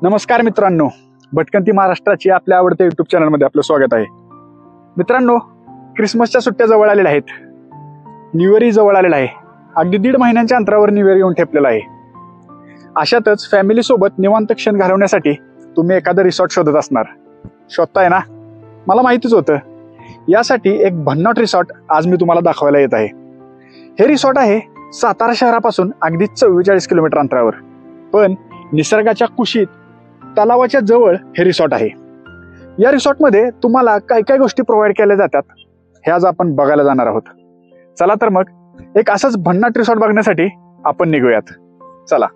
नमस्कार मित्रांनो, भटकंती महाराष्ट्राची आपल्या आवडत्या युट्यूब चॅनलमध्ये आपलं स्वागत आहे. मित्रांनो, क्रिसमसच्या सुट्ट्या जवळ आलेल्या आहेत, न्यू इयरही जवळ आलेला आहे. अगदी 1.5 महिन्यांच्या अंतरावर न्यू इयर येऊन ठेपलेला आहे. अशातच फॅमिलीसोबत निवांत क्षण घालवण्यासाठी तुम्ही एखादं रिसॉर्ट शोधत असणार. शोधताय ना? मला माहितीच होतं. यासाठी एक भन्नाट रिसॉर्ट आज मी तुम्हाला दाखवायला येत आहे. हे रिसॉर्ट आहे सातारा शहरापासून अगदी 44 किलोमीटर अंतरावर, पण निसर्गाच्या कुशीत तलावाच्या जवळ हे रिसॉर्ट आहे. या रिसॉर्टमध्ये तुम्हाला काय काय गोष्टी प्रोव्हाइड केल्या जातात हे आज आपण बघायला जाणार आहोत. चला तर मग एक असंच भन्नाट रिसॉर्ट बघण्यासाठी आपण निघूयात. चला.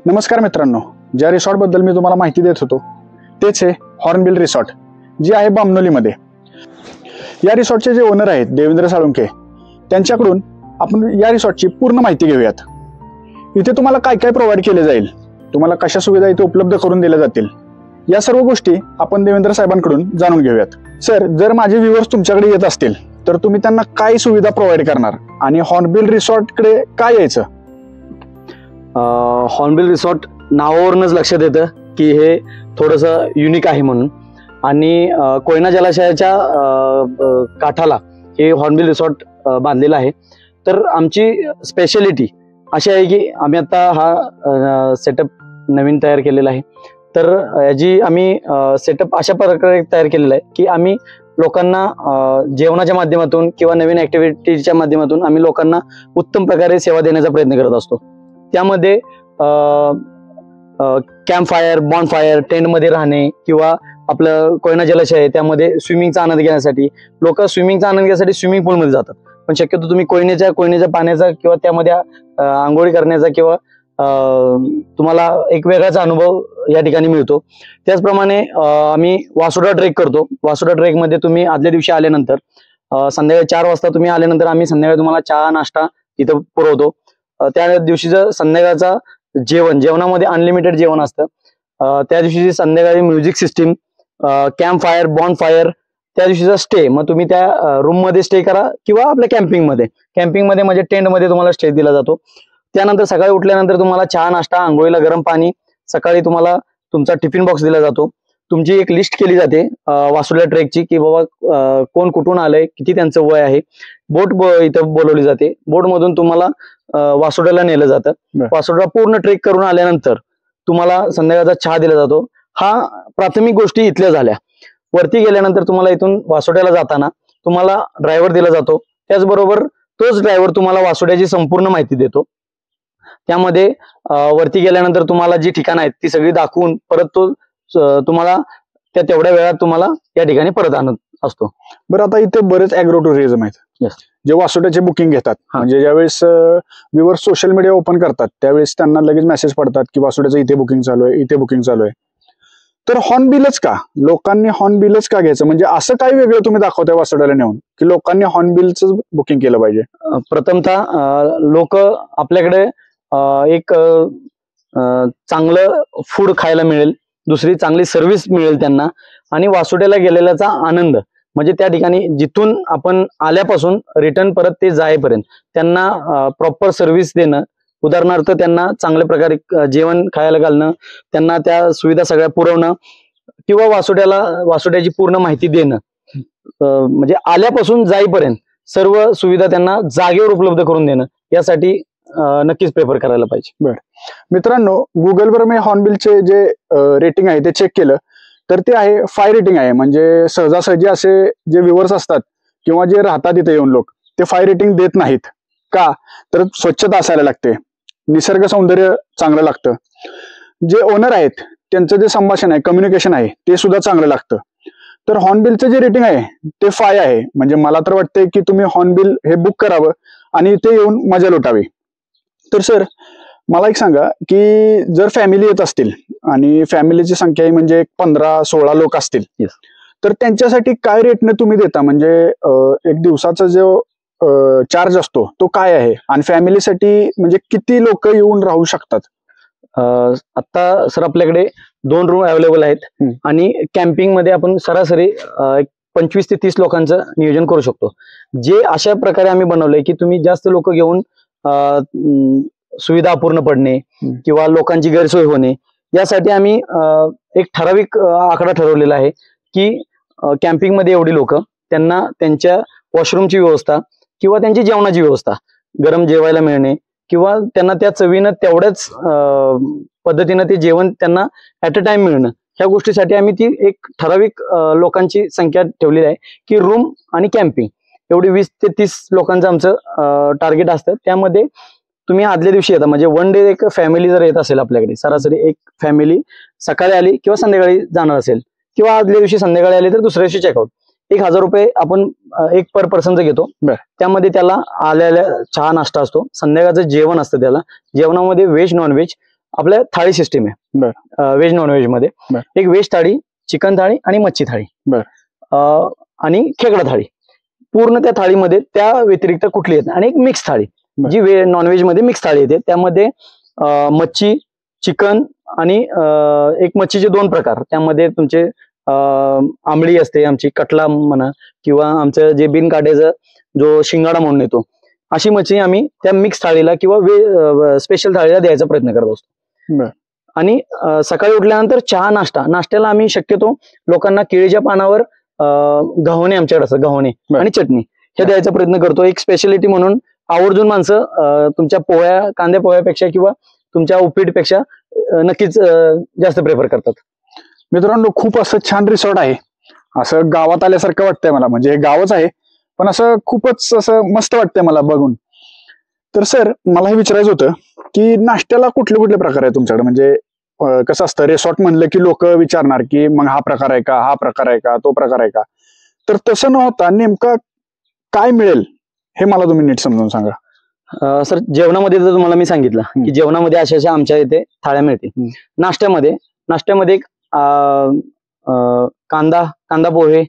नमस्कार मित्रांनो, ज्या रिसॉर्ट बद्दल मी तुम्हाला माहिती देत होतो तेच आहे हॉर्नबिल रिसॉर्ट, जे आहे बामनोलीमध्ये. या रिसॉर्टचे जे ओनर आहेत देवेंद्र साळुंखे, त्यांच्याकडून आपण या रिसॉर्टची पूर्ण माहिती घेऊयात. इथे तुम्हाला काय काय प्रोव्हाइड केले जाईल, तुम्हाला कशा सुविधा इथे उपलब्ध करून दिल्या जातील, या सर्व गोष्टी आपण देवेंद्र साहेबांकडून जाणून घेऊयात. सर, जर माझे व्ह्युअर्स तुमच्याकडे येत असतील तर तुम्ही त्यांना काय सुविधा प्रोव्हाइड करणार आणि हॉर्नबिल रिसॉर्टकडे काय यायचं? हॉर्नबिल रिसॉर्ट नावावरूनच लक्षात येतं की हे थोडंसं युनिक आहे म्हणून, आणि कोयना जलाशयाच्या काठाला हे हॉर्नबिल रिसॉर्ट बांधलेलं आहे. तर आमची स्पेशालिटी अशी आहे की आम्ही आता हा सेटअप नवीन तयार केलेला आहे. तर याची आम्ही सेटअप अशा प्रकारे तयार केलेला आहे की आम्ही लोकांना जेवणाच्या माध्यमातून किंवा नवीन ऍक्टिव्हिटीच्या माध्यमातून आम्ही लोकांना उत्तम प्रकारे सेवा देण्याचा प्रयत्न करत असतो. त्यामध्ये कॅम्प फायर, बॉन्ड फायर, टेंटमध्ये राहणे किंवा आपलं कोयना जलाशय आहे त्यामध्ये स्विमिंगचा आनंद घेण्यासाठी लोक स्विमिंगचा आनंद घेण्यासाठी स्विमिंग पूलमध्ये जातात. पण शक्यतो तुम्ही कोयनेच्या पाण्याचा किंवा त्यामध्ये आंघोळी करण्याचा किंवा तुम्हाला एक वेगळाच अनुभव या ठिकाणी मिळतो. त्याचप्रमाणे आम्ही वासोटा ट्रेक करतो. वासोटा ट्रेकमध्ये तुम्ही आदल्या दिवशी आल्यानंतर संध्याकाळी 4 वाजता तुम्ही आल्यानंतर आम्ही संध्याकाळी तुम्हाला चहा नाश्ता इथं पुरवतो. त्या दिवशीचं संध्याकाळचा जेवणामध्ये अनलिमिटेड जेवण असतं. त्या दिवशीची संध्याकाळी music system, camp fire, bond fire, त्या दिवशीचा स्टे, मग तुम्ही त्या रूम मध्ये स्टे करा किंवा आपल्या कॅम्पिंगमध्ये म्हणजे टेंटमध्ये तुम्हाला स्टे दिला जातो. त्यानंतर सकाळी उठल्यानंतर तुम्हाला चहा नाश्ता, आंघोळीला गरम पाणी, सकाळी तुम्हाला तुमचा टिफिन बॉक्स दिला जातो. तुमची एक लिस्ट केली जाते वासोटा ट्रेकची की बाबा कोण कुठून आलंय, किती त्यांचं वय आहे. बोट इथं बोलवली जाते. बोटमधून तुम्हाला वासोट्याला नेलं जातं. वासोटा पूर्ण ट्रेक करून आल्यानंतर तुम्हाला संध्याकाळचा चहा दिला जातो. हा प्राथमिक गोष्टी इथल्या झाल्या. वरती गेल्यानंतर तुम्हाला इथून वासोट्याला जाताना तुम्हाला ड्रायव्हर दिला जातो. त्याचबरोबर तोच ड्रायव्हर तुम्हाला वासोट्याची संपूर्ण माहिती देतो. त्यामध्ये वरती गेल्यानंतर तुम्हाला जी ठिकाणं आहेत ती सगळी दाखवून परत तो तुम्हाला तेवढ्या वेळात तुम्हाला या ठिकाणी परत आणत असतो. बरं, आता इथे बरेच ॲग्रो टुरिझम आहेत जे वासोट्याचे बुकिंग घेतात. म्हणजे ज्यावेळेस व्ह्युअर्स सोशल मीडिया ओपन करतात त्यावेळेस त्यांना लगेच मेसेज पडतात की वासोट्याचं इथे बुकिंग चालू आहे, इथे बुकिंग चालू आहे. तर हॉर्नबिलच का, लोकांनी हॉर्नबिलच का घ्यायचं? म्हणजे असं काय वेगळं तुम्ही दाखवताय वासोट्याला नेऊन की लोकांनी हॉर्नबिलचं बुकिंग केलं पाहिजे? प्रथमतः लोक आपल्याकडे एक चांगलं फूड खायला मिळेल, दुसरी चांगली सर्व्हिस मिळेल त्यांना, आणि वासोट्याला गेलेल्याचा आनंद म्हणजे त्या ठिकाणी जिथून आपण आल्यापासून रिटर्न परत ते जाईपर्यंत त्यांना प्रॉपर सर्व्हिस देणं. उदाहरणार्थ त्यांना चांगल्या प्रकारे जेवण खायला घालणं, त्यांना त्या सुविधा सगळ्या पुरवणं किंवा वासोट्याची पूर्ण माहिती देणं. म्हणजे आल्यापासून जाईपर्यंत सर्व सुविधा त्यांना जागेवर उपलब्ध करून देणं, यासाठी नक्कीच प्रेफर करायला पाहिजे. बरं मित्रांनो, गुगलवर मी हॉर्नबिलचे जे रेटिंग आहे ते चेक केलं तर ते आहे 5 रेटिंग आहे. म्हणजे सहजासहजी असे जे व्ह्युअर्स असतात किंवा जे राहतात इथे येऊन लोक ते 5 रेटिंग देत नाहीत. का तर स्वच्छता असायला लागते, निसर्ग सौंदर्य चांगलं लागतं, जे ओनर आहेत त्यांचं जे संभाषण आहे, कम्युनिकेशन आहे ते सुद्धा चांगलं लागतं. तर हॉर्नबिलचं जे रेटिंग आहे ते 5 आहे. म्हणजे मला तर वाटतंय की तुम्ही हॉर्नबिल हे बुक करावं आणि इथे येऊन मजा लुटावी. तर सर, मला एक सांगा की जर फॅमिली येत असतील आणि फॅमिलीची संख्या म्हणजे 15-16 लोक असतील, तर त्यांच्यासाठी काय रेटने तुम्ही देता? म्हणजे एक दिवसाचा जो चार्ज असतो तो काय आहे आणि फॅमिलीसाठी म्हणजे किती लोक येऊन राहू शकतात? आता सर आपल्याकडे 2 रूम अवेलेबल आहेत आणि कॅम्पिंग मध्ये आपण सरासरी एक 25 ते 30 लोकांचं नियोजन करू शकतो. जे अशा प्रकारे आम्ही बनवलंय की तुम्ही जास्त लोक घेऊन सुविधा अपूर्ण पडणे किंवा लोकांची गैरसोय होणे यासाठी आम्ही एक ठराविक आकडा ठरवलेला आहे की कॅम्पिंग मध्ये एवढी लोक, त्यांना त्यांच्या वॉशरूमची व्यवस्था किंवा त्यांची जेवणाची व्यवस्था, गरम जेवायला मिळणे किंवा त्यांना त्या चवीनं तेवढ्याच पद्धतीनं ते जेवण त्यांना ऍट अ टाइम मिळणं, ह्या गोष्टीसाठी आम्ही ती एक ठराविक लोकांची संख्या ठेवलेली आहे की रूम आणि कॅम्पिंग एवढी 20 ते 30 लोकांचं आमचं टार्गेट असतं. त्यामध्ये तुम्ही आदल्या दिवशी येता म्हणजे वन डे एक फॅमिली जर येत असेल आपल्याकडे, सरासरी एक फॅमिली सकाळी आली किंवा संध्याकाळी जाणार असेल किंवा आदल्या दिवशी संध्याकाळी आली तर दुसऱ्या दिवशी चेकआउट, 1000 रुपये आपण एक पर पर्सनचं घेतो. त्यामध्ये त्याला आल्याला चहा नाश्ता असतो, संध्याकाळचं जेवण असतं. त्याला जेवणामध्ये व्हेज नॉन व्हेज आपल्या थाळी सिस्टीम आहे. व्हेज नॉन व्हेज मध्ये एक व्हेज थाळी, चिकन थाळी आणि मच्छी थाळी आणि खेकडा थाळी, पूर्ण त्या थाळीमध्ये त्या व्यतिरिक्त कुठली येत नाही. आणि एक मिक्स थाळी जी नॉनव्हेज मध्ये मिक्स थाळी येते, त्यामध्ये मच्छी, चिकन आणि एक मच्छीचे 2 प्रकार, त्यामध्ये तुमचे आंबळी असते आमची, कटला म्हणा किंवा आमचं जे बिन काट्याचं जो शिंगाडा म्हणून येतो, अशी मच्छी आम्ही त्या मिक्स थाळीला किंवा स्पेशल थाळीला द्यायचा प्रयत्न करत असतो. आणि सकाळी उठल्यानंतर चहा नाश्त्याला आम्ही शक्यतो लोकांना केळीच्या पानावर गव्हाणे आमच्याकडे असतात, गव्हाणे आणि चटणी हे द्यायचा प्रयत्न करतो. एक स्पेशालिटी म्हणून आवर्जून माणसं तुमच्या कांद्या पोह्यापेक्षा किंवा तुमच्या उपीटपेक्षा नक्कीच जास्त प्रेफर करतात. मित्रांनो, खूप असं छान रिसॉर्ट आहे, असं गावात आल्यासारखं वाटतंय मला. म्हणजे हे गावच आहे पण असं खूपच असं मस्त वाटतंय मला बघून. तर सर, मला हे विचारायचं होतं की नाश्त्याला कुठले कुठले प्रकार आहे तुमच्याकडे? म्हणजे कसं असतं, रिसॉर्ट म्हणलं की लोक विचारणार की मग हा प्रकार आहे का, हा प्रकार आहे का, तो प्रकार आहे का? तर तसं न होता नेमका काय मिळेल हे मला तुम्ही नीट समजून सांगा. सर, जेवणामध्ये जर तुम्हाला मी सांगितलं की जेवणामध्ये अशा आमच्या इथे थाळ्या मिळतील. नाश्त्यामध्ये कांदा पोहे,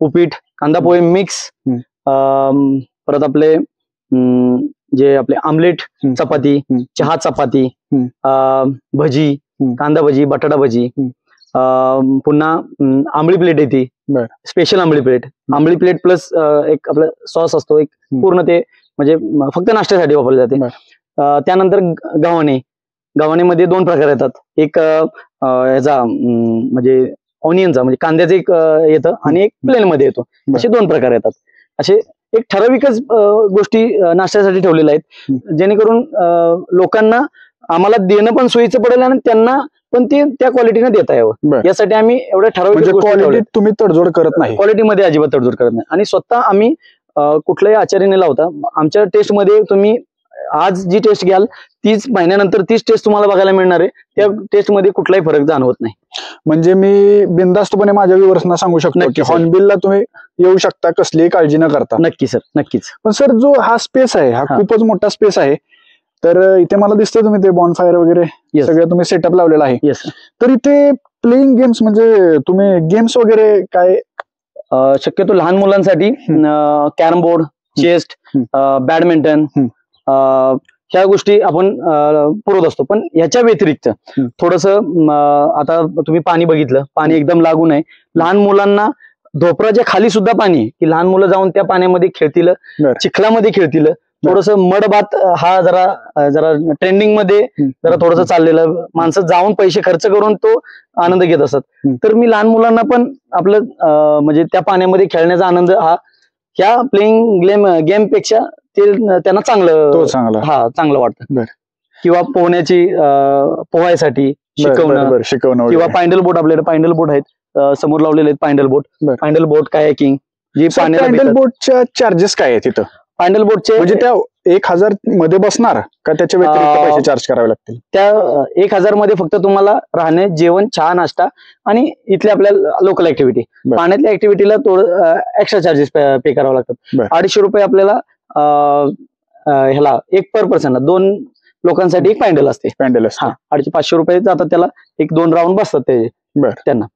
उपीट, कांदा पोहे मिक्स, परत आपले जे आपले आमलेट, चपाती, चहा चपाती, भजी, कांदा भजी, बटाटा भजी, पुन्हा आंबळी प्लेट येते, स्पेशल आंबळी प्लेट प्लस एक आपला सॉस असतो, एक पूर्ण ते म्हणजे फक्त नाश्त्यासाठी वापरले जाते. त्यानंतर गव्हाणेमध्ये 2 प्रकार येतात, एक याचा म्हणजे ऑनियनचा म्हणजे कांद्याचं एक येतं आणि एक प्लेन मध्ये येतो, असे 2 प्रकार येतात. असे एक ठराविकच गोष्टी नाश्त्यासाठी ठेवलेल्या आहेत, जेणेकरून लोकांना आम्हाला देणं पण सोयीचं पडेल आणि त्यांना पण ते त्या क्वालिटीने देता यावं, यासाठी आम्ही एवढ्या ठराविक तुम्ही तडजोड करत नाही, क्वालिटीमध्ये अजिबात तडजोड करत नाही. आणि स्वतः आम्ही कुठल्याही आचार्याने लावता आमच्या टेस्टमध्ये तुम्ही आज जी टेस्ट घ्याल तीच महिन्यानंतर तीच टेस्ट तुम्हाला बघायला मिळणार आहे. त्या टेस्टमध्ये कुठलाही फरक जाणवत नाही. म्हणजे मी बिनधास्तपणे माझ्या व्ह्यूअर्सना सांगू शकतो की हॉर्नबिलला तुम्ही येऊ शकता, कसलीही काळजी न करता. नक्की सर, नक्कीच. पण सर, जो हा स्पेस आहे हा खूपच मोठा स्पेस आहे, तर इथे मला दिसतंय तुम्ही ते बॉनफायर वगैरे सगळं तुम्ही सेटअप लावलेला आहे. तर इथे प्लेइंग गेम्स म्हणजे तुम्ही गेम्स वगैरे काय? शक्यतो लहान मुलांसाठी कॅरम बोर्ड, चेस्ट, बॅडमिंटन ह्या गोष्टी आपण पुरवत असतो. पण ह्याच्या व्यतिरिक्त थोडस आता तुम्ही पाणी बघितलं, पाणी एकदम लागू नये. लहान मुलांना धोपराच्या खाली सुद्धा पाणी, की लहान मुलं जाऊन त्या पाण्यामध्ये खेळतील, चिखलामध्ये खेळतील. थोडस मडबात हा जरा ट्रेंडिंग मध्ये जरा थोडस चाललेलं, माणसं जाऊन पैसे खर्च करून तो आनंद घेत असतात. तर मी लहान मुलांना पण आपलं म्हणजे त्या पाण्यामध्ये खेळण्याचा आनंद हा ह्या प्लेइंग गेम पेक्षा ते त्यांना चांगलं वाटतं. किंवा पोहायसाठी शिकवणं किंवा पायंडल बोट, आपल्याकडे पायंडल बोट आहेत समोर लावलेले आहेत. पायंडल बोट कायाकिंग, जी पायंडल बोटच्या चार्जेस काय आहे तिथं? पायंडल बोटचे म्हणजे त्या 1000 मध्ये बसणार का त्याच्या व्यतिरिक्त पैसे चार्ज करावे लागतील? त्या 1000 मध्ये फक्त तुम्हाला राहणे, जेवण, चहा, नाश्ता आणि इथले आपल्या लोकल ऍक्टिव्हिटी, पाण्यातल्या ऍक्टिव्हिटीला थोडं एक्स्ट्रा चार्जेस पे करावे लागतात. 250 रुपये आपल्याला ह्याला एक पर पर्सनला, 2 लोकांसाठी एक पायंडल असते. 500 रुपये जातात त्याला, 1-2 राऊंड बसतात त्याचे त्यांना.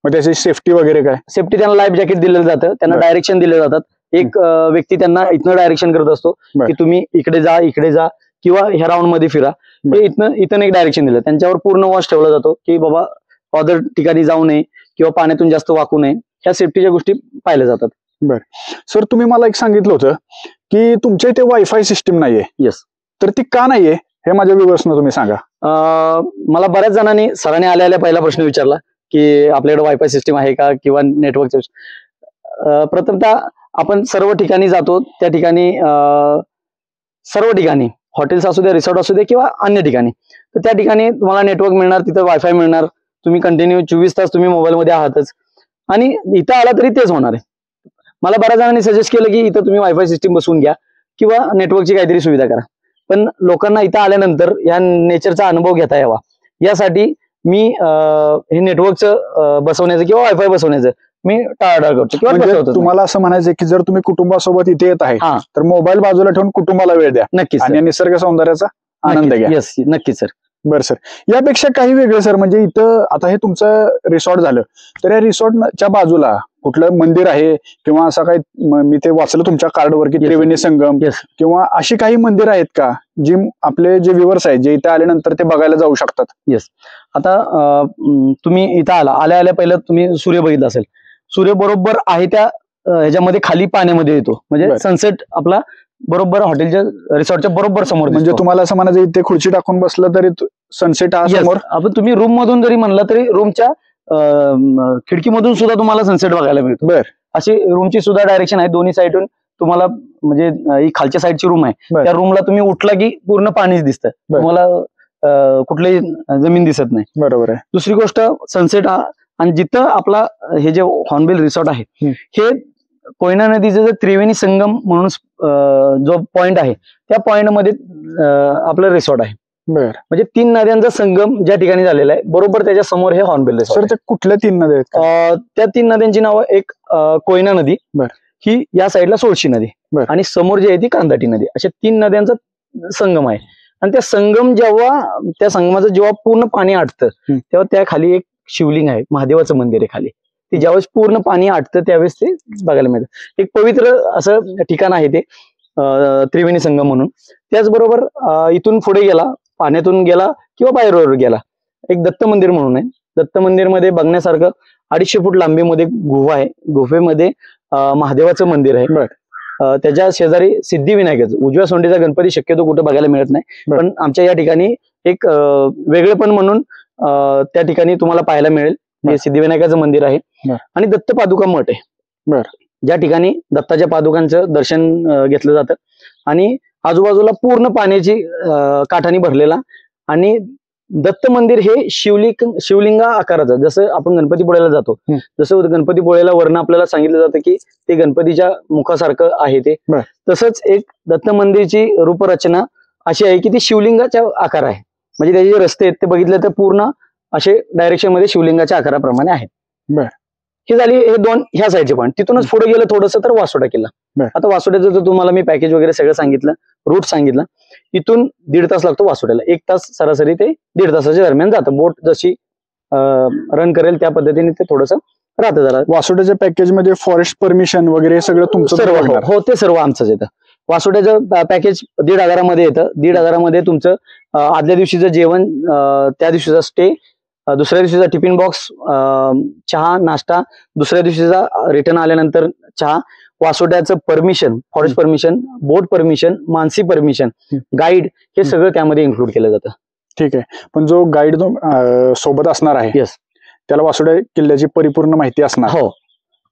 मग त्याची सेफ्टी वगैरे काय? सेफ्टी त्यांना लाईफ जॅकेट दिलेलं जातं, त्यांना डायरेक्शन दिले जातात. एक व्यक्ती त्यांना इथनं डायरेक्शन करत असतो की तुम्ही इकडे जा किंवा ह्या राऊंड मध्ये फिरा. हे इथं एक डायरेक्शन दिलं, त्यांच्यावर पूर्ण वॉच ठेवला जातो की बाबा अदर ठिकाणी जाऊ नये किंवा पाण्यातून जास्त वाकू नये, ह्या सेफ्टीच्या गोष्टी पाहिल्या जातात. बर सर, तुम्ही मला एक सांगितलं होतं की तुमच्या इथे वायफाय सिस्टीम नाहीये. येस. तर ती का नाहीये हे माझ्या व्ह्युअर्सना तुम्ही सांगा. मला बऱ्याच जणांनी सरांनी आल्या पहिला प्रश्न विचारला की आपल्याकडे वायफाय सिस्टीम आहे का किंवा नेटवर्क. प्रथमतः आपण सर्व ठिकाणी जातो, त्या ठिकाणी सर्व ठिकाणी हॉटेल्स असू दे, रिसॉर्ट असू दे किंवा अन्य ठिकाणी, तर त्या ठिकाणी तुम्हाला नेटवर्क मिळणार, तिथं वायफाय मिळणार. तुम्ही कंटिन्यू 24 तास तुम्ही मोबाईलमध्ये आहातच आणि इथं आला तरी तेच होणार आहे. मला बऱ्याच जणांनी सजेस्ट केलं की इथं तुम्ही वायफाय सिस्टीम बसवून घ्या किंवा नेटवर्कची काहीतरी सुविधा करा. पण लोकांना इथं आल्यानंतर या नेचरचा अनुभव घेता यावा यासाठी मी हे नेटवर्कचं बसवण्याचं किंवा वायफाय बसवण्याचं मी टाळाटाळ करतो किंवा म्हणजे तुम्हाला असं म्हणायचं की जर तुम्ही कुटुंबासोबत इथे येत आहे तर मोबाईल बाजूला ठेवून कुटुंबाला वेळ द्या. नक्कीच. आणि निसर्ग सौंदर्याचा आनंद घ्या. येस, नक्कीच सर. बरं सर, यापेक्षा काही वेगळं सर, म्हणजे इथं आता हे तुमचं रिसॉर्ट झालं, तर या रिसॉर्टच्या बाजूला कुठलं मंदिर आहे किंवा असं काही, मी ते वाचलं तुमच्या कार्डवर की त्रिवेणी संगम किंवा अशी काही मंदिर आहेत का जी आपले जे व्ह्युअर्स आहेत जे इथे आल्यानंतर ते बघायला जाऊ शकतात? येस. आता तुम्ही इथं आल्या पहिलं तुम्ही सूर्य बघितला असेल. सूर्य बरोबर आहे त्या ह्याच्यामध्ये खाली पाण्यामध्ये येतो, म्हणजे सनसेट आपला बरोबर हॉटेलच्या रिसॉर्टच्या बरोबर समोर. म्हणजे तुम्हाला असं म्हणायचं इथे खुर्ची टाकून बसलं तरी सनसेट हा समोर. आपण तुम्ही रूम मधून जरी म्हणलं तरी रूमच्या खिडकीमधून सुद्धा तुम्हाला सनसेट बघायला मिळतो. बर. अशी रूमची सुद्धा डायरेक्शन आहे दोन्ही साईडून. तुम्हाला म्हणजे ही खालच्या साईडची रूम आहे, त्या रूमला तुम्ही उठला की पूर्ण पाणीच दिसतं, तुम्हाला कुठलीही जमीन दिसत नाही. बरोबर आहे. दुसरी गोष्ट सनसेट हा, आणि जिथं आपला हे जे हॉर्नबिल रिसॉर्ट आहे हे कोयना नदीचं जे त्रिवेणी संगम म्हणून जो पॉइंट आहे त्या पॉइंट मध्ये आपलं रिसॉर्ट आहे. म्हणजे 3 नद्यांचा संगम ज्या ठिकाणी झालेला आहे बरोबर त्याच्या समोर हे हॉर्नबिल रिसॉर्ट. सर, कुठल्या 3 नद्या आहेत? त्या 3 नद्यांची नावं, एक कोयना नदी, ही या साईडला सोळशी नदी, आणि समोर जी आहे ती कांदाटी नदी, अशा 3 नद्यांचा संगम आहे. आणि त्या संगमाचं जेव्हा पूर्ण पाणी आटतं तेव्हा त्या खाली एक शिवलिंग आहे, महादेवाचं मंदिर आहे खाली. ते ज्यावेळेस पूर्ण पाणी आटतं त्यावेळेस ते बघायला मिळतं. एक पवित्र असं ठिकाण आहे ते त्रिवेणी संगम म्हणून. त्याचबरोबर इथून पुढे गेला, पाण्यातून गेला किंवा बाहेर गेला, एक दत्त मंदिर म्हणून आहे. दत्त मंदिर मध्ये बघण्यासारखं 250 फूट लांबीमध्ये गुहा आहे. गुफेमध्ये महादेवाचं मंदिर आहे. त्याच्या शेजारी सिद्धिविनायकाचं, उजव्या सोंडीचा गणपती शक्यतो कुठे बघायला मिळत नाही, पण आमच्या या ठिकाणी एक वेगळेपण म्हणून त्या ठिकाणी तुम्हाला पाहायला मिळेल. सिद्धिविनायकाचं मंदिर आहे आणि दत्त पादुका मठ आहे, ज्या ठिकाणी दत्ताच्या पादुकांचं दर्शन घेतलं जातं. आणि आजूबाजूला पूर्ण पाण्याची काठाने भरलेला, आणि दत्त मंदिर हे शिवलिंगा आकाराचं, जसं आपण गणपतीपुळ्याला जातो, जसं गणपतीपुळ्याला वर्ण आपल्याला सांगितलं जातं की ते गणपतीच्या मुखासारखं आहे, ते तसंच एक दत्त मंदिरची रूपरचना अशी आहे की ती शिवलिंगाच्या आकार आहे. म्हणजे त्याचे जे रस्ते आहेत ते बघितले तर पूर्ण असे डायरेक्शन मध्ये शिवलिंगाच्या आकाराप्रमाणे आहेत. हे झाली हे 2 ह्या साईडचे पॉईंट. तिथूनच पुढे गेलं थोडंसं तर वासोटा किल्ला. आता वासोट्याचं तर तुम्हाला मी पॅकेज वगैरे सगळं सांगितलं, रूट सांगितलं. इथून 1.5 तास लागतो वासोट्याला, 1 तास सरासरी ते 1.5 तासाच्या दरम्यान जातं. बोट जशी रन करेल त्या पद्धतीने ते थोडंसं राहतं. जरा वासोट्याच्या पॅकेज मध्ये फॉरेस्ट परमिशन वगैरे सगळं तुमचं सर्व हो, ते सर्व आमचंच येतं. वासोट्याचं पॅकेज 1,500 मध्ये येतं. 1,500 मध्ये तुमचं आदल्या दिवशीचं जेवण, त्या दिवशीचा स्टे, दुसऱ्या दिवशीचा टिफिन बॉक्स, चहा नाश्ता, दुसऱ्या दिवशीचा रिटर्न आल्यानंतर चहा, वासोट्याचं परमिशन, फॉरेस्ट परमिशन, बोट परमिशन, मानसी परमिशन, गाईड, हे सगळं त्यामध्ये इन्क्लूड केलं जातं. ठीक आहे. पण जो गाईड सोबत असणार आहे त्याला वासोटा किल्ल्याची परिपूर्ण माहिती असणार? हो,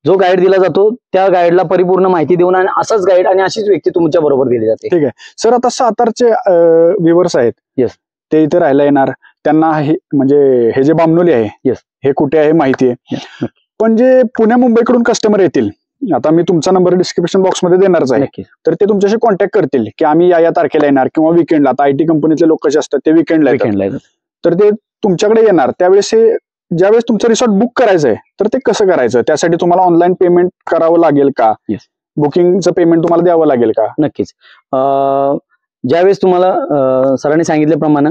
जो गाईड दिला जातो त्या गाईडला परिपूर्ण माहिती देऊन, आणि असाच गाईड आणि अशीच व्यक्ती तुमच्या बरोबर दिली जाते. ठीक आहे सर. आता सातारचे व्ह्युअर्स आहेत ते इथे राहायला येणार, त्यांना म्हणजे हे जे बामणोली आहे हे कुठे आहे माहिती आहे, पण जे पुण्या मुंबईकडून कस्टमर येतील, आता मी तुमचा नंबर डिस्क्रिप्शन बॉक्स मध्ये देणारच आहे, तर ते तुमच्याशी कॉन्टॅक्ट करतील की आम्ही या तारखेला येणार किंवा विकेंडला. आता IT कंपनीतले लोक कसे असतात ते विकेंडला येतात, तर ते तुमच्याकडे येणार. त्यावेळेस ज्यावेळेस तुमचं रिसॉर्ट बुक करायचंय तर ते कसं करायचं? त्यासाठी तुम्हाला ऑनलाईन पेमेंट करावं लागेल का? बुकिंगचं पेमेंट तुम्हाला द्यावं लागेल का? नक्कीच. ज्यावेळेस तुम्हाला सरांनी सांगितल्याप्रमाणे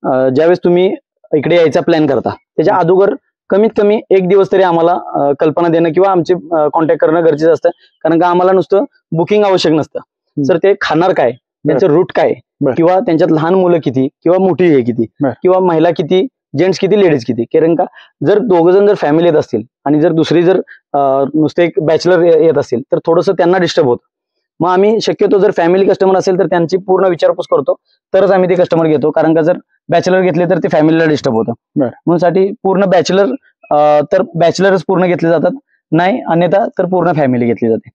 ज्यावेळेस तुम्ही इकडे यायचा प्लॅन करता त्याच्या अगोदर कमीत कमी एक दिवस तरी आम्हाला कल्पना देणं किंवा आमचे कॉन्टॅक्ट करणं गरजेचं असतं. कारण का आम्हाला नुसतं बुकिंग आवश्यक नसतं. सर ते खाणार काय, त्यांचं रूट काय, किंवा त्यांच्यात लहान मुलं किती किंवा मोठी हे किती, किंवा महिला किती, जेंट्स किती, लेडीज किती. कारण का जर दोघ जण जर फॅमिली येत असतील आणि जर दुसरी जर नुसते एक बॅचलर येत असतील तर थोडंसं त्यांना डिस्टर्ब होतं. मग आम्ही शक्यतो जर फॅमिली कस्टमर असेल तर त्यांची पूर्ण विचारपूस करतो, तरच आम्ही ते कस्टमर घेतो. कारण का जर बॅचलर घेतले तर ते फॅमिलीला डिस्टर्ब होतं. म्हणून साठी पूर्ण बॅचलर तर बॅचलरच पूर्ण घेतले जातात, नाही अन्यथा तर पूर्ण फॅमिली घेतली जाते,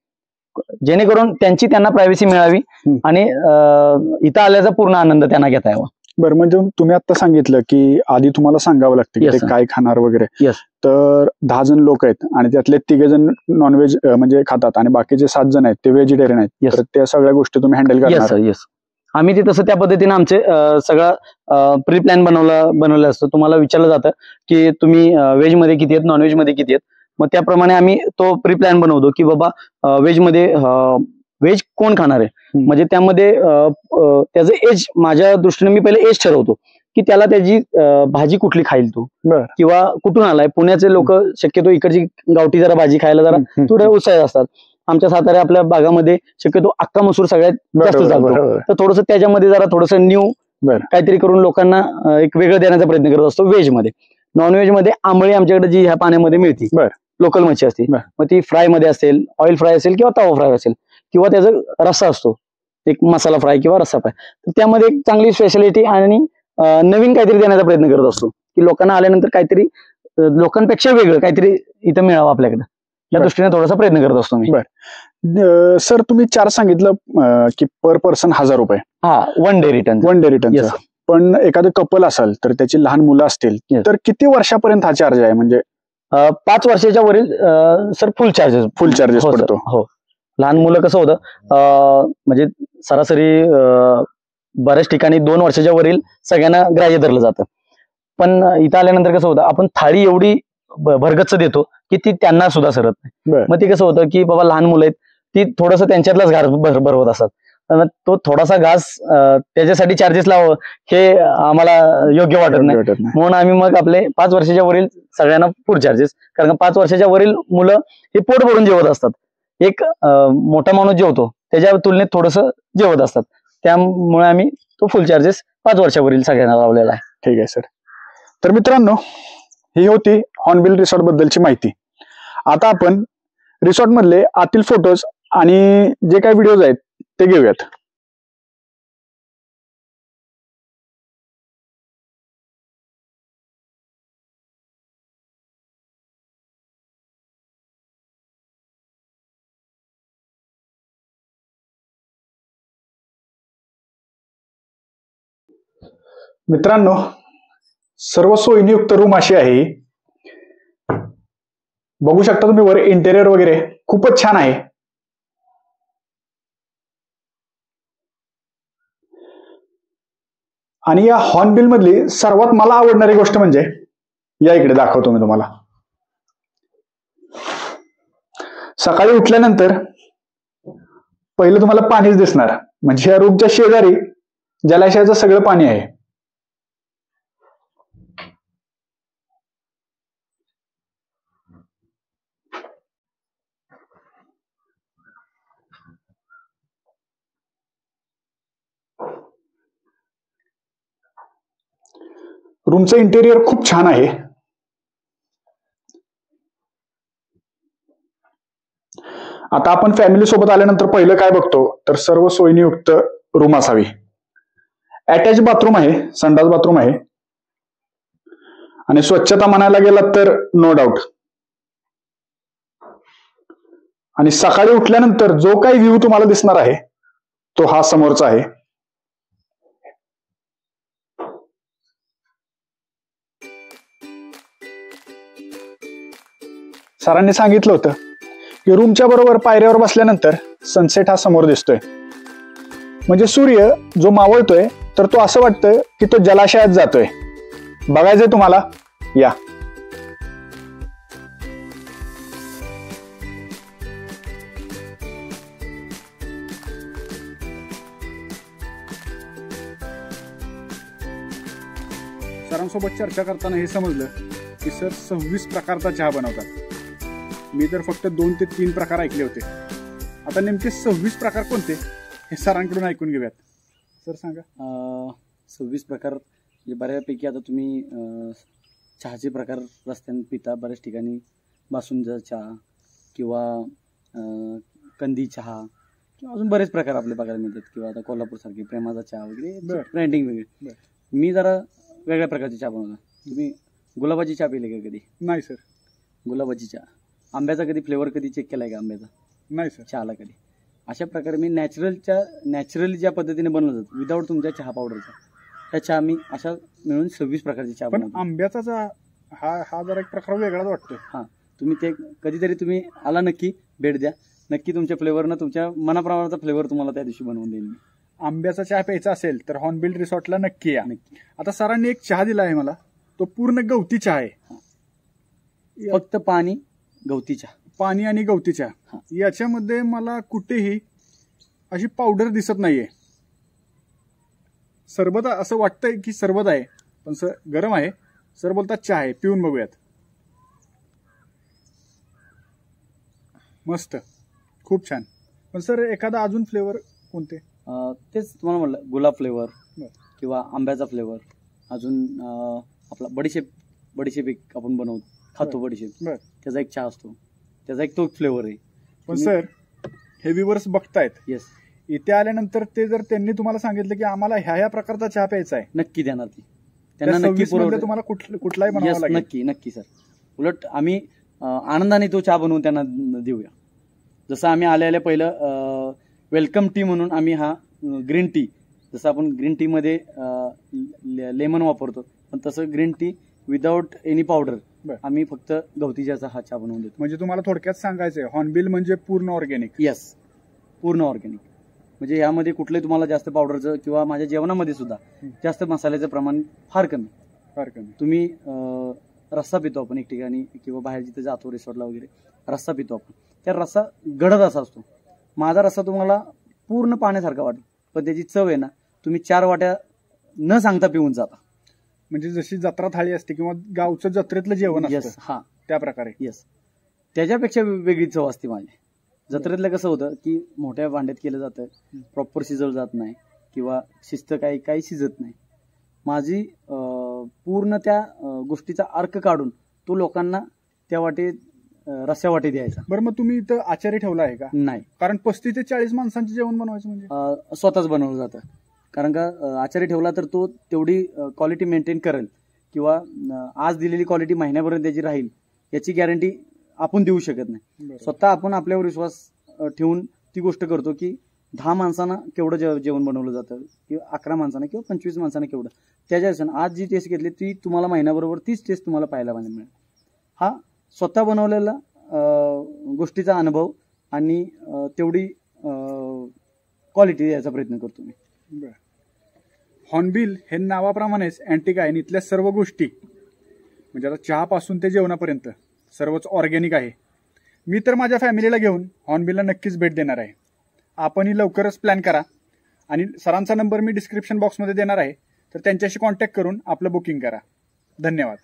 जेणेकरून त्यांना प्रायव्हसी मिळावी आणि इथं आल्याचा पूर्ण आनंद त्यांना घेता यावा. बरं, म्हणजे तुम्ही आता सांगितलं की आधी तुम्हाला सांगावं लागतं की ते काय खाणार वगैरे. तर 10 जण लोक आहेत आणि त्यातले 3 जण नॉनव्हेज म्हणजे खातात आणि बाकीचे 7 जण आहेत ते व्हेजिटेरियन आहेत. तर त्या सगळ्या गोष्टी तुम्ही हँडल करणार? येस, आम्ही ते तसं त्या पद्धतीने आमचे सगळं प्री प्लॅन बनवलं असतं. तुम्हाला विचारलं जातं की तुम्ही व्हेज मध्ये किती आहेत, नॉनव्हेज मध्ये किती आहेत. मग त्याप्रमाणे आम्ही तो प्री प्लॅन बनवतो की बाबा व्हेज कोण खाणार आहे. म्हणजे त्यामध्ये त्याचं एज, माझ्या दृष्टीने मी पहिले एज ठरवतो की त्याला त्याची भाजी कुठली खाईल तो, किंवा कुठून आलाय. पुण्याचे लोक शक्यतो इकडची गावठी जरा भाजी खायला जरा थोडे उत्साही असतात. आमच्या सातारा आपल्या भागामध्ये शक्यतो अख्खा मसूर सगळ्यात जास्त चालतो. तर थोडंसं त्याच्यामध्ये जरा थोडंसं न्यू काहीतरी करून लोकांना एक वेगळं देण्याचा प्रयत्न करत असतो व्हेज मध्ये. नॉनव्हेज मध्ये आंबळी आमच्याकडे जी ह्या पाण्यामध्ये मिळते, लोकल मच्छी असते, मग ती फ्राय मध्ये असेल, ऑइल फ्राय असेल किंवा तवा फ्राय असेल, किंवा त्याचा रस्सा असतो, एक मसाला फ्राय किंवा रस्सा फ्राय. तर त्यामध्ये एक चांगली स्पेशालिटी आणि नवीन काहीतरी देण्याचा प्रयत्न करत असतो की लोकांना आल्यानंतर काहीतरी लोकांपेक्षा वेगळं काहीतरी इथं मिळावं आपल्याकडे, या दृष्टीने थोडासा प्रयत्न करत असतो मी. सर तुम्ही 4 सांगितलं की पर पर्सन 1000 रुपये. One day return. पण एखादं कपल असेल तर त्याची लहान मुलं असतील तर किती वर्षापर्यंत हा चार्ज आहे? म्हणजे 5 वर्षाच्या वरील सर फुल चार्जेस पडतो. हो, लहान मुलं कसं होतं म्हणजे सरासरी बऱ्याच ठिकाणी 2 वर्षाच्या वरील सगळ्यांना ग्राह्य धरलं जातं. पण इथं आल्यानंतर कसं होतं, आपण थाळी एवढी भरगच्च देतो की ती त्यांना सुद्धा सरत नाही. मग ते कसं होतं की बाबा लहान मुलं आहेत, ती थोडंसं त्यांच्यातलाच घास भरवत असतात. तो थोडासा घास त्याच्यासाठी चार्जेस लावावं हे आम्हाला योग्य वाटत नाही. म्हणून आम्ही मग आपले 5 वर्षाच्या वरील सगळ्यांना फुल चार्जेस. कारण 5 वर्षाच्या वरील मुलं हे पोट भरून जेवत असतात. एक मोठा माणूस जेवतो त्याच्या तुलनेत थोडंसं जेवत असतात, त्यामुळे आम्ही तो फुल चार्जेस 5 वर्षावरील सगळ्यांना लावलेला आहे. ठीक आहे सर. तर मित्रांनो, ही होती हॉर्नबिल रिसॉर्ट बद्दलची माहिती. आता आपण रिसॉर्ट मधले आतील फोटोज आणि जे काही व्हिडिओज आहेत ते घेऊयात. मित्रांनो, सर्व सोयीयुक्त रूम अशी आहे. बघू शकता तुम्ही वर इंटेरियर वगैरे खूपच छान आहे. आणि या हॉर्नबिल मधली सर्वात मला आवडणारी गोष्ट म्हणजे, या इकडे दाखवतो मी तुम्हाला. सकाळी उठल्यानंतर पहिलं तुम्हाला पाणीच दिसणार, म्हणजे या रूमच्या शेजारी जलाशयाचं सगळं पाणी आहे. रूमचं इंटेरियर खूप छान आहे. आता आपण फॅमिली सोबत आल्यानंतर पहिलं काय बघतो तर सर्व सोयीयुक्त रूम असावी. अटॅच बाथरूम आहे, संडास बाथरूम आहे, आणि स्वच्छता म्हणायला गेलात तर नो डाऊट. आणि सकाळी उठल्यानंतर जो काही व्ह्यू तुम्हाला दिसणार आहे तो हा समोरचा आहे. सरांनी सांगितलं होतं की रूमच्या बरोबर पायऱ्यावर बसल्यानंतर सनसेट हा समोर दिसतोय. म्हणजे सूर्य जो मावळतोय तर तो असं वाटतंय की तो जलाशयात जातोय. बघायचंय तुम्हाला? या. सरांसोबत चर्चा करताना हे समजलं की सर 26 प्रकारचा चहा बनवतात. मी तर फक्त 2 ते 3 प्रकार ऐकले होते. आता नेमके 26 प्रकार कोणते हे सरांकडून ऐकून घेऊयात. सर सांगा. 26 प्रकार म्हणजे बऱ्यापैकी आता तुम्ही चहाचे प्रकार रस्त्याने पिता बऱ्याच ठिकाणी, बासुंदीचा चहा किंवा कंदी चहा किंवा अजून बरेच प्रकार आपल्या बघायला मिळतात, किंवा आता कोल्हापूरसारखे प्रेमाचा चहा वगैरे, ब्रँडिंग वगैरे. मी जरा वेगळ्या प्रकारची चहा बनवला. तुम्ही गुलाबाची चहा पिली का कधी? नाही सर. गुलाबाची चहा, आंब्याचा कधी फ्लेवर कधी चेक केलाय का आंब्याचा? नाही सर. चहाला कधी. अशा प्रकारे मी नॅचरली ज्या पद्धतीने बनवलं जातं विदाऊट तुमच्या चहा पावडरचा, त्या चहा मी अशा मिळून 26 प्रकारची चहा पण बनवतो. आंब्याचा हा जरा एक प्रकार वेगळाच वाटतोय. हां, तुम्ही ते कधीतरी तुम्ही आला नक्की भेट द्या. नक्की तुमच्या फ्लेवरनं, तुमच्या मनाप्रमाणाचा फ्लेवर तुम्हाला त्या दिवशी बनवून देईल मी. आंब्याचा चहा प्यायचा असेल तर हॉर्नबिल रिसॉर्टला नक्की या. नक्की. आता सरांनी एक चहा दिला आहे मला, तो पूर्ण गवती चहा आहे. फक्त पाणी, गवती चहा. पाणी आणि गवती चहा. हा. याच्यामध्ये मला कुठेही अशी पावडर दिसत नाहीये. सरबत असं वाटतंय की सरबत आहे, पण सर गरम आहे. सर बोलतात चहा आहे, पिऊन बघूयात. मस्त, खूप छान. पण सर एखादा अजून फ्लेवर कोणते? तेच तुम्हाला म्हटलं, गुलाब फ्लेवर बरं. किंवा आंब्याचा फ्लेवर. अजून आपला बडीशेप एक आपण बनवतो, खातो बडीशेप. बरं. त्याचा एक चहा असतो, त्याचा एक तो फ्लेवर आहे. पण सर हे व्ह्यूअर्स बघतायत, येस, इथे आल्यानंतर ते जर त्यांनी तुम्हाला सांगितलं की आम्हाला ह्या प्रकारचा चहा प्यायचा आहे, नक्की देणार ती. त्यांना नक्की तुम्हाला कुठलाही बनावा लागेल. नक्की सर. उलट आम्ही आनंदाने तो चहा बनवून त्यांना देऊया. जसं आम्ही आल्या पहिलं वेलकम टी म्हणून आम्ही हा ग्रीन टी, जसं आपण ग्रीन टी मध्ये लेमन वापरतो, पण तसं green tea without any powder आम्ही फक्त गवतीचा हा चहा बनवून देतो. म्हणजे तुम्हाला थोडक्यात सांगायचंय, हॉर्नबिल म्हणजे पूर्ण ऑर्गॅनिक. येस, पूर्ण ऑर्गॅनिक. म्हणजे यामध्ये कुठलंही तुम्हाला जास्त पावडरचं किंवा माझ्या जेवणामध्ये सुद्धा जास्त मसाल्याचं प्रमाण फार कमी. तुम्ही रस्सा पितो आपण एक ठिकाणी किंवा बाहेर जिथे जातो रिसॉर्टला वगैरे, रस्सा पितो आपण. त्या रस्सा गडद असा असतो. माझा रस्सा तुम्हाला पूर्ण पाण्यासारखा वाटेल, पण त्याची चव आहे ना, तुम्ही 4 वाट्या न सांगता पिऊन जाता. म्हणजे जशी जत्रा थाळी असते किंवा गावचं जत्रेतलं जेवण असतं, हा, त्या प्रकारे. येस, त्याच्यापेक्षा वेगळी चव असते माझी. जत्रेतलं कसं होतं की मोठ्या भांड्यात केलं जातं, प्रॉपर शिजवलं जात नाही किंवा शिस्त काही शिजत नाही. माझी पूर्ण त्या गोष्टीचा अर्क काढून तो लोकांना त्या वाटे रस्स्या वाटे द्यायचा. बरं, मग तुम्ही इथं आचारी ठेवला आहे का? नाही, कारण 35 ते 40 माणसांचं जेवण बनवायचं म्हणजे स्वतःच बनवलं जातं. कारण का आचारी ठेवला तर तो तेवढी क्वालिटी मेंटेन करेल किंवा आज दिलेली क्वालिटी महिन्यापर्यंत त्याची राहील याची गॅरंटी आपण देऊ शकत नाही. स्वतः आपण आपल्यावर विश्वास ठेवून ती गोष्ट करतो की 10 माणसांना केवढं जेवण बनवलं जातं किंवा 11 माणसांना किंवा 25 माणसांना केवढं, त्याच्या आज जी टेस्ट घेतली ती तुम्हाला महिन्याबरोबर तीच टेस्ट तुम्हाला पाहायला मिळेल. हा स्वतः बनवलेला गोष्टीचा अनुभव आणि तेवढी क्वालिटी द्यायचा प्रयत्न करतो मी. हॉर्नबिल हे नावाप्रमाणेच अँटिक आहे आणि इथल्या सर्व गोष्टी म्हणजे आता चहापासून ते जेवणापर्यंत सर्वच ऑर्गॅनिक आहे. मी तर माझ्या फॅमिलीला घेऊन हॉर्नबिलला नक्कीच भेट देणार आहे. आपणही लवकरच प्लॅन करा आणि सरांचा नंबर मी डिस्क्रिप्शन बॉक्समध्ये देणार आहे, तर त्यांच्याशी कॉन्टॅक्ट करून आपलं बुकिंग करा. धन्यवाद.